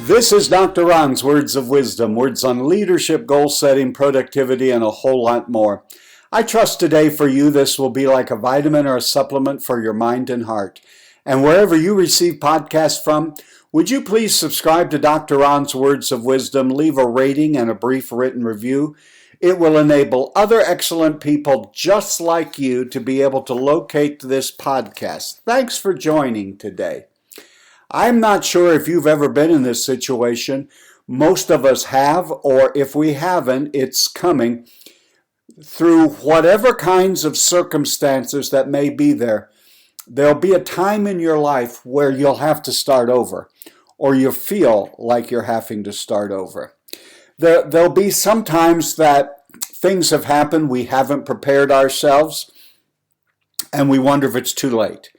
This is Dr. Ron's Words of Wisdom, words on leadership, goal setting, productivity, and a whole lot more. I trust today for you this will be like a vitamin or a supplement for your mind and heart. And wherever you receive podcasts from, would you please subscribe to Dr. Ron's Words of Wisdom, leave a rating and a brief written review. It will enable other excellent people just like you to be able to locate this podcast. Thanks for joining today. I'm not sure if you've ever been in this situation. Most of us have, or if we haven't, it's coming. Through whatever kinds of circumstances that may be there, there'll be a time in your life where you'll have to start over, or you feel like you're having to start over. There'll be some times that things have happened, we haven't prepared ourselves, and we wonder if it's too late.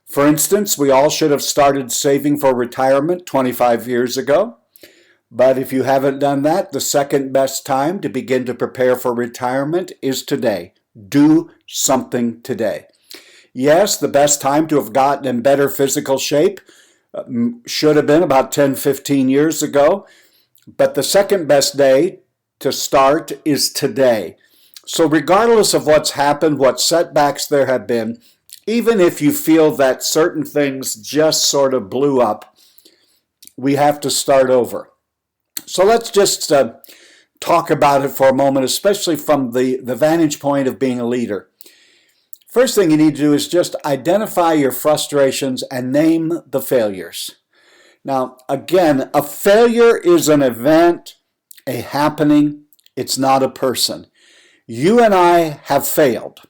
For instance, we all should have started saving for retirement 25 years ago. But if you haven't done that, the second best time to begin to prepare for retirement is today. Do something today. Yes, the best time to have gotten in better physical shape should have been about 10, 15 years ago. But the second best day to start is today. So regardless of what's happened, what setbacks there have been, even if you feel that certain things just sort of blew up, we have to start over. So let's just talk about it for a moment, especially from the vantage point of being a leader. First thing you need to do is just identify your frustrations and name the failures. Now, again, a failure is an event, a happening. It's not a person. You and I have failed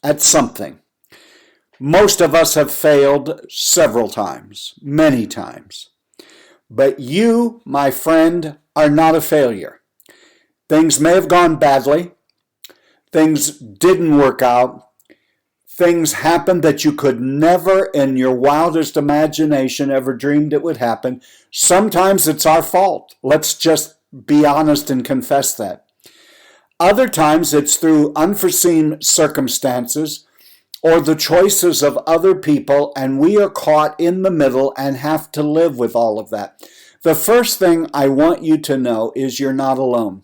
at something. Most of us have failed several times, many times. But you, my friend, are not a failure. Things may have gone badly. Things didn't work out. Things happened that you could never in your wildest imagination ever dreamed it would happen. Sometimes it's our fault. Let's just be honest and confess that. Other times it's through unforeseen circumstances or the choices of other people, and we are caught in the middle and have to live with all of that. The first thing I want you to know is you're not alone.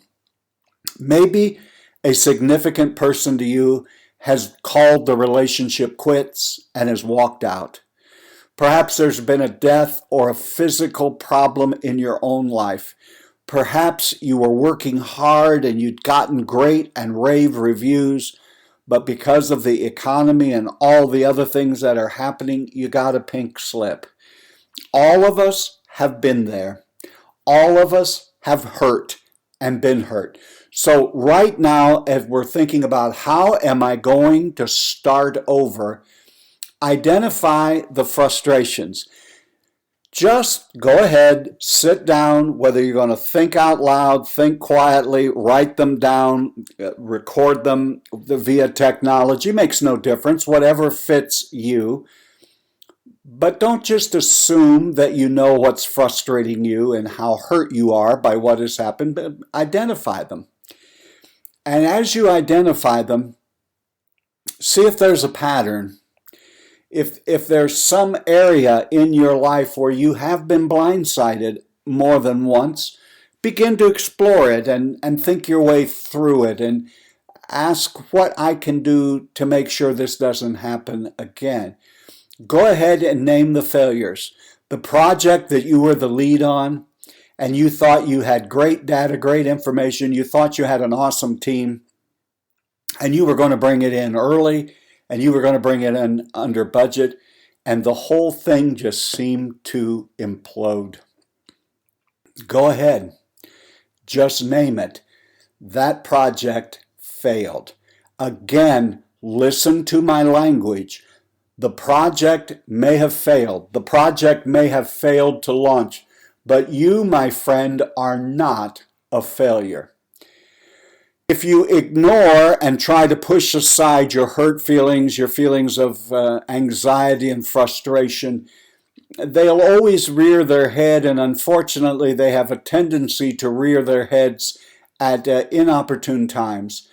Maybe a significant person to you has called the relationship quits and has walked out. Perhaps there's been a death or a physical problem in your own life. Perhaps you were working hard and you'd gotten great and rave reviews, but because of the economy and all the other things that are happening, you got a pink slip. All of us have been there. All of us have hurt and been hurt. So right now, as we're thinking about how am I going to start over, identify the frustrations. Just go ahead, sit down, whether you're going to think out loud, think quietly, write them down, record them via technology, makes no difference, whatever fits you. But don't just assume that you know what's frustrating you and how hurt you are by what has happened, but identify them. And as you identify them, see if there's a pattern. If there's some area in your life where you have been blindsided more than once, begin to explore it and think your way through it and ask what I can do to make sure this doesn't happen again. Go ahead and name the failures. The project that you were the lead on and you thought you had great data, great information, you thought you had an awesome team and you were going to bring it in early and you were going to bring it in under budget, and the whole thing just seemed to implode. Go ahead. Just name it. That project failed. Again, listen to my language. The project may have failed. The project may have failed to launch, but you, my friend, are not a failure. If you ignore and try to push aside your hurt feelings, your feelings of anxiety and frustration, they'll always rear their head, and unfortunately they have a tendency to rear their heads at inopportune times.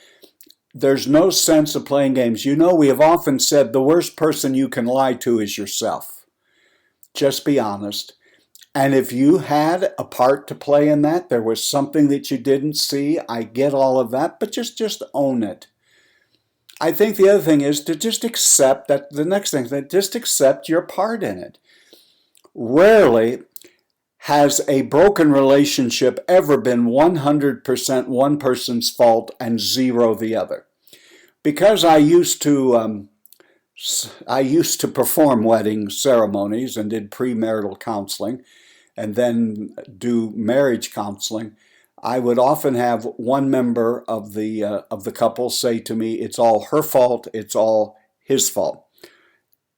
There's no sense of playing games. You know, we have often said the worst person you can lie to is yourself. Just be honest. And if you had a part to play in that, there was something that you didn't see, I get all of that, but just own it. I think the other thing is to just accept that the next thing, that just accept your part in it. Rarely has a broken relationship ever been 100% one person's fault and zero the other. Because I used to perform wedding ceremonies and did premarital counseling and then do marriage counseling, I would often have one member of the couple say to me, "It's all her fault, it's all his fault."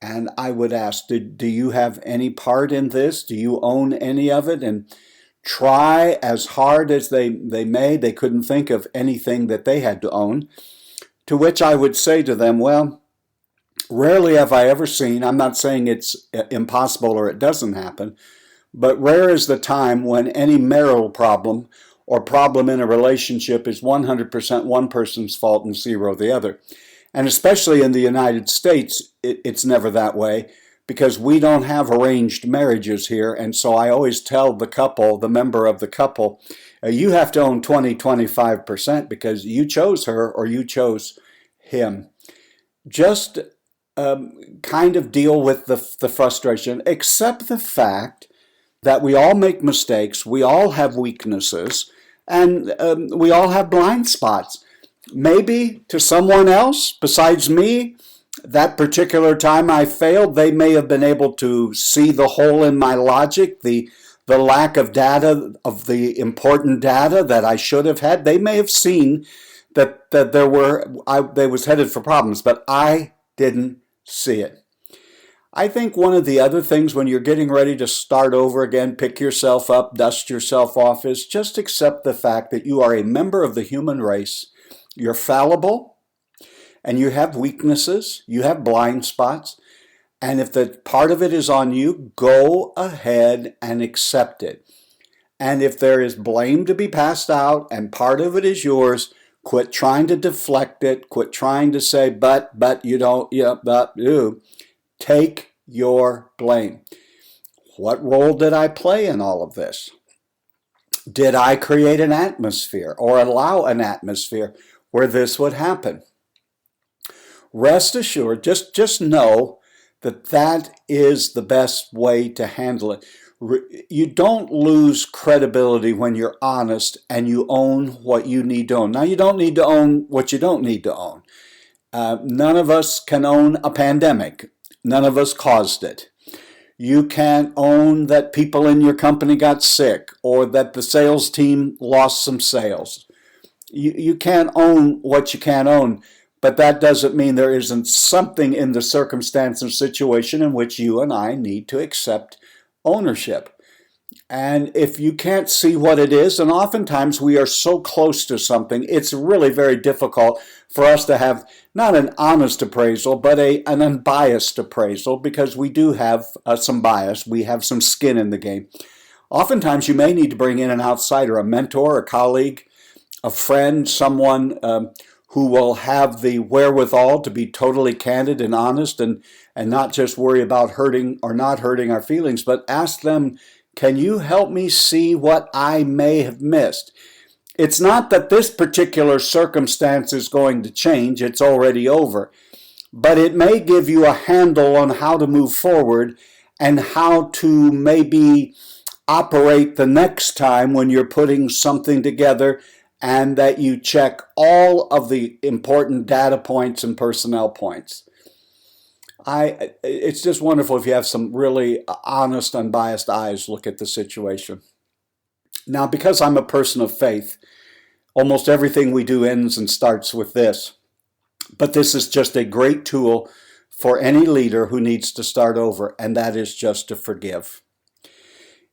And I would ask, do you have any part in this? Do you own any of it? And try as hard as they may, they couldn't think of anything that they had to own. To which I would say to them, well, rarely have I ever seen, I'm not saying it's impossible or it doesn't happen, but rare is the time when any marital problem or problem in a relationship is 100% one person's fault and zero the other. And especially in the United States, it's never that way because we don't have arranged marriages here. And so I always tell the couple, the member of the couple, you have to own 20-25% because you chose her or you chose him. Just kind of deal with the frustration. Accept the fact that we all make mistakes, we all have weaknesses, and we all have blind spots. Maybe to someone else besides me, that particular time I failed, they may have been able to see the hole in my logic, the lack of data, of the important data that I should have had. They may have seen that they was headed for problems, but I didn't see it. I think one of the other things when you're getting ready to start over again, pick yourself up, dust yourself off, is just accept the fact that you are a member of the human race. You're fallible, and you have weaknesses, you have blind spots, and if the part of it is on you, go ahead and accept it. And if there is blame to be passed out and part of it is yours, quit trying to deflect it, quit trying to say, but you don't, yeah, but you. Take your blame. What role did I play in all of this? Did I create an atmosphere or allow an atmosphere where this would happen? Rest assured, just know that that is the best way to handle it. You don't lose credibility when you're honest and you own what you need to own. Now, you don't need to own what you don't need to own. None of us can own a pandemic. None of us caused it. You can't own that people in your company got sick or that the sales team lost some sales. You can't own what you can't own, but that doesn't mean there isn't something in the circumstance or situation in which you and I need to accept ownership. And if you can't see what it is, and oftentimes we are so close to something, it's really very difficult for us to have not an honest appraisal, but an unbiased appraisal, because we do have some bias. We have some skin in the game. Oftentimes you may need to bring in an outsider, a mentor, a colleague, a friend, someone who will have the wherewithal to be totally candid and honest and not just worry about hurting or not hurting our feelings, but ask them, can you help me see what I may have missed? It's not that this particular circumstance is going to change, it's already over, but it may give you a handle on how to move forward and how to maybe operate the next time when you're putting something together and that you check all of the important data points and personnel points. It's just wonderful if you have some really honest, unbiased eyes look at the situation. Now, because I'm a person of faith, almost everything we do ends and starts with this. But this is just a great tool for any leader who needs to start over, and that is just to forgive.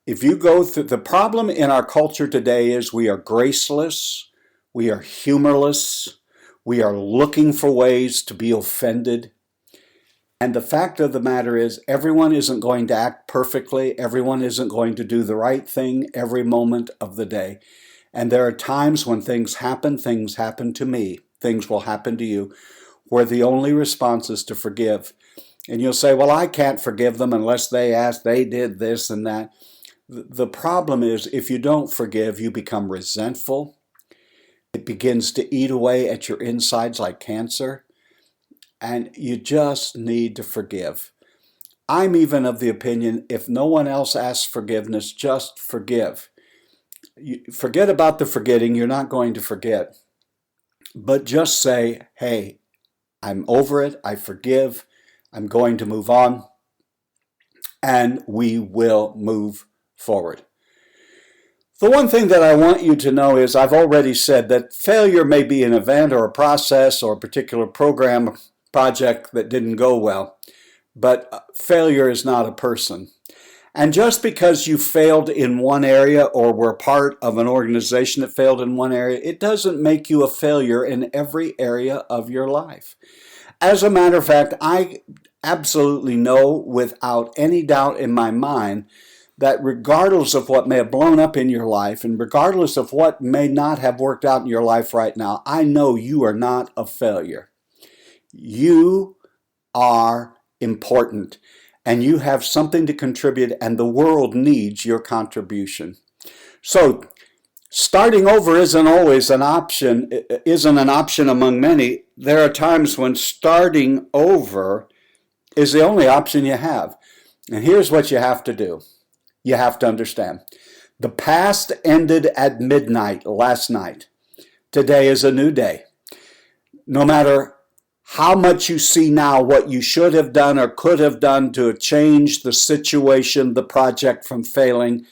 If you go through, the problem in our culture today is we are graceless, we are humorless, we are looking for ways to be offended. And the fact of the matter is, everyone isn't going to act perfectly. Everyone isn't going to do the right thing every moment of the day. And there are times when things happen to me, things will happen to you, where the only response is to forgive. And you'll say, well, I can't forgive them unless they ask, they did this and that. The problem is if you don't forgive, you become resentful. It begins to eat away at your insides like cancer. And you just need to forgive. I'm even of the opinion, if no one else asks forgiveness, just forgive. Forget about the forgetting. You're not going to forget. But just say, hey, I'm over it. I forgive. I'm going to move on. And we will move forward. The one thing that I want you to know is I've already said that failure may be an event or a process or a particular program, project that didn't go well, but failure is not a person. And just because you failed in one area or were part of an organization that failed in one area, it doesn't make you a failure in every area of your life. As a matter of fact, I absolutely know without any doubt in my mind that regardless of what may have blown up in your life and regardless of what may not have worked out in your life right now, I know you are not a failure. You are important and you have something to contribute and the world needs your contribution. So starting over isn't always an option, isn't an option among many. There are times when starting over is the only option you have. And here's what you have to do. You have to understand. The past ended at midnight last night. Today is a new day. No matter how much you see now what you should have done or could have done to change the situation, the project from failing,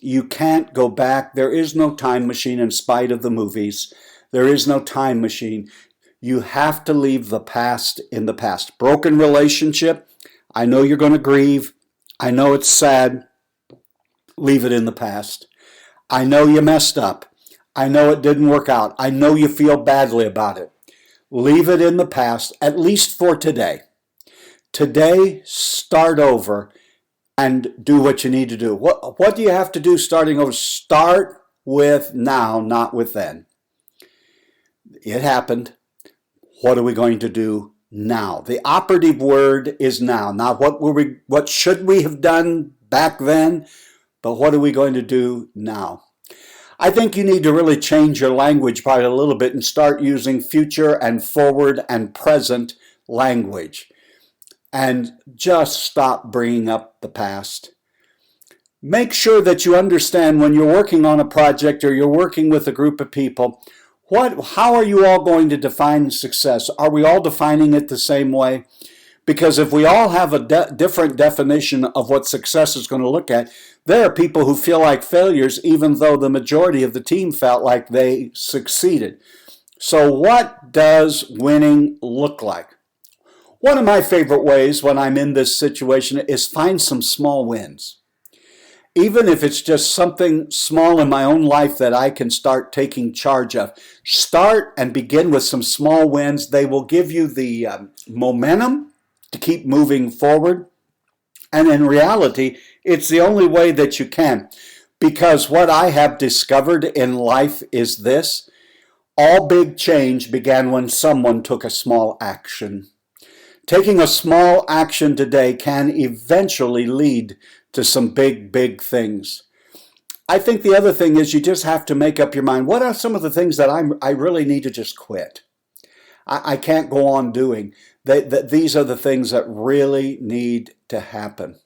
you can't go back. There is no time machine in spite of the movies. There is no time machine. You have to leave the past in the past. Broken relationship, I know you're going to grieve. I know it's sad. Leave it in the past. I know you messed up. I know it didn't work out. I know you feel badly about it. Leave it in the past, at least for today. Today, start over and do what you need to do. What do you have to do starting over? Start with now, not with then. It happened. What are we going to do now? The operative word is now. Not what should we have done back then, but what are we going to do now? I think you need to really change your language probably a little bit and start using future and forward and present language. And just stop bringing up the past. Make sure that you understand when you're working on a project or you're working with a group of people, how are you all going to define success? Are we all defining it the same way? Because if we all have a different definition of what success is going to look at, there are people who feel like failures even though the majority of the team felt like they succeeded. So what does winning look like? One of my favorite ways when I'm in this situation is find some small wins. Even if it's just something small in my own life that I can start taking charge of. Start and begin with some small wins. They will give you the momentum to keep moving forward. And in reality, it's the only way that you can. Because what I have discovered in life is this: all big change began when someone took a small action. Taking a small action today can eventually lead to some big, big things. I think the other thing is you just have to make up your mind. What are some of the things that I really need to just quit? I can't go on doing. These are the things that really need to happen.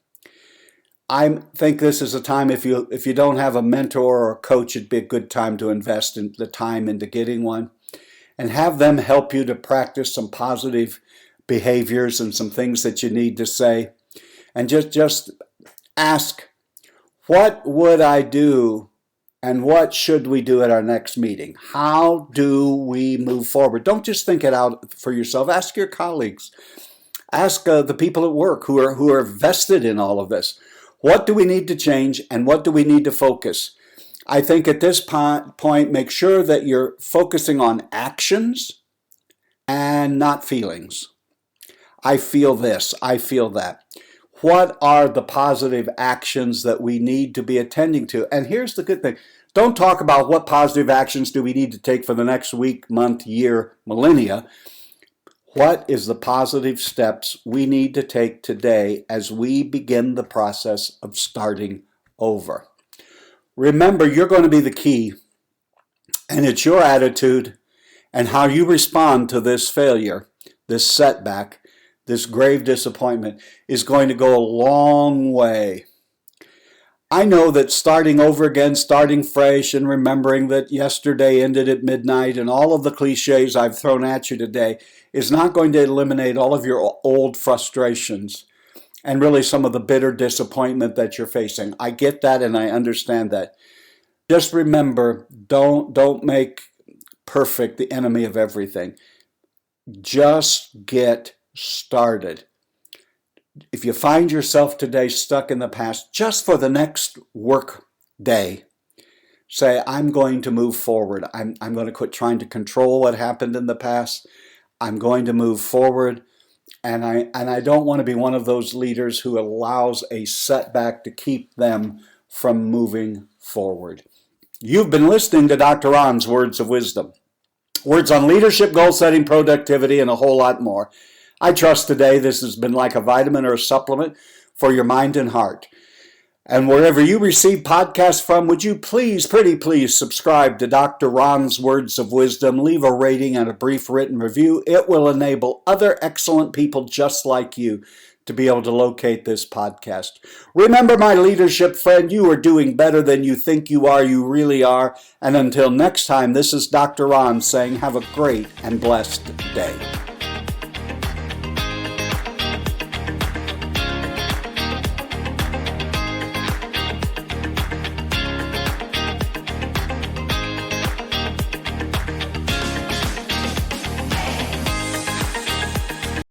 I think this is a time, if you don't have a mentor or a coach, it'd be a good time to invest in the time into getting one and have them help you to practice some positive behaviors and some things that you need to say. And just ask, what would I do and what should we do at our next meeting? How do we move forward? Don't just think it out for yourself. Ask your colleagues. Ask the people at work who are vested in all of this. What do we need to change and what do we need to focus? I think at this point, make sure that you're focusing on actions and not feelings. I feel this, I feel that. What are the positive actions that we need to be attending to? And here's the good thing. Don't talk about what positive actions do we need to take for the next week, month, year, millennia. What is the positive steps we need to take today as we begin the process of starting over? Remember, you're going to be the key, and it's your attitude and how you respond to this failure, this setback, this grave disappointment is going to go a long way. I know that starting over again, starting fresh, and remembering that yesterday ended at midnight and all of the cliches I've thrown at you today is not going to eliminate all of your old frustrations and really some of the bitter disappointment that you're facing. I get that and I understand that. Just remember, don't make perfect the enemy of everything. Just get started. If you find yourself today stuck in the past, just for the next work day, say, I'm going to move forward. I'm going to quit trying to control what happened in the past. I'm going to move forward. And I don't want to be one of those leaders who allows a setback to keep them from moving forward. You've been listening to Dr. Ron's Words of Wisdom. Words on leadership, goal setting, productivity, and a whole lot more. I trust today this has been like a vitamin or a supplement for your mind and heart. And wherever you receive podcasts from, would you please, pretty please, subscribe to Dr. Ron's Words of Wisdom. Leave a rating and a brief written review. It will enable other excellent people just like you to be able to locate this podcast. Remember, my leadership friend, you are doing better than you think you are. You really are. And until next time, this is Dr. Ron saying have a great and blessed day.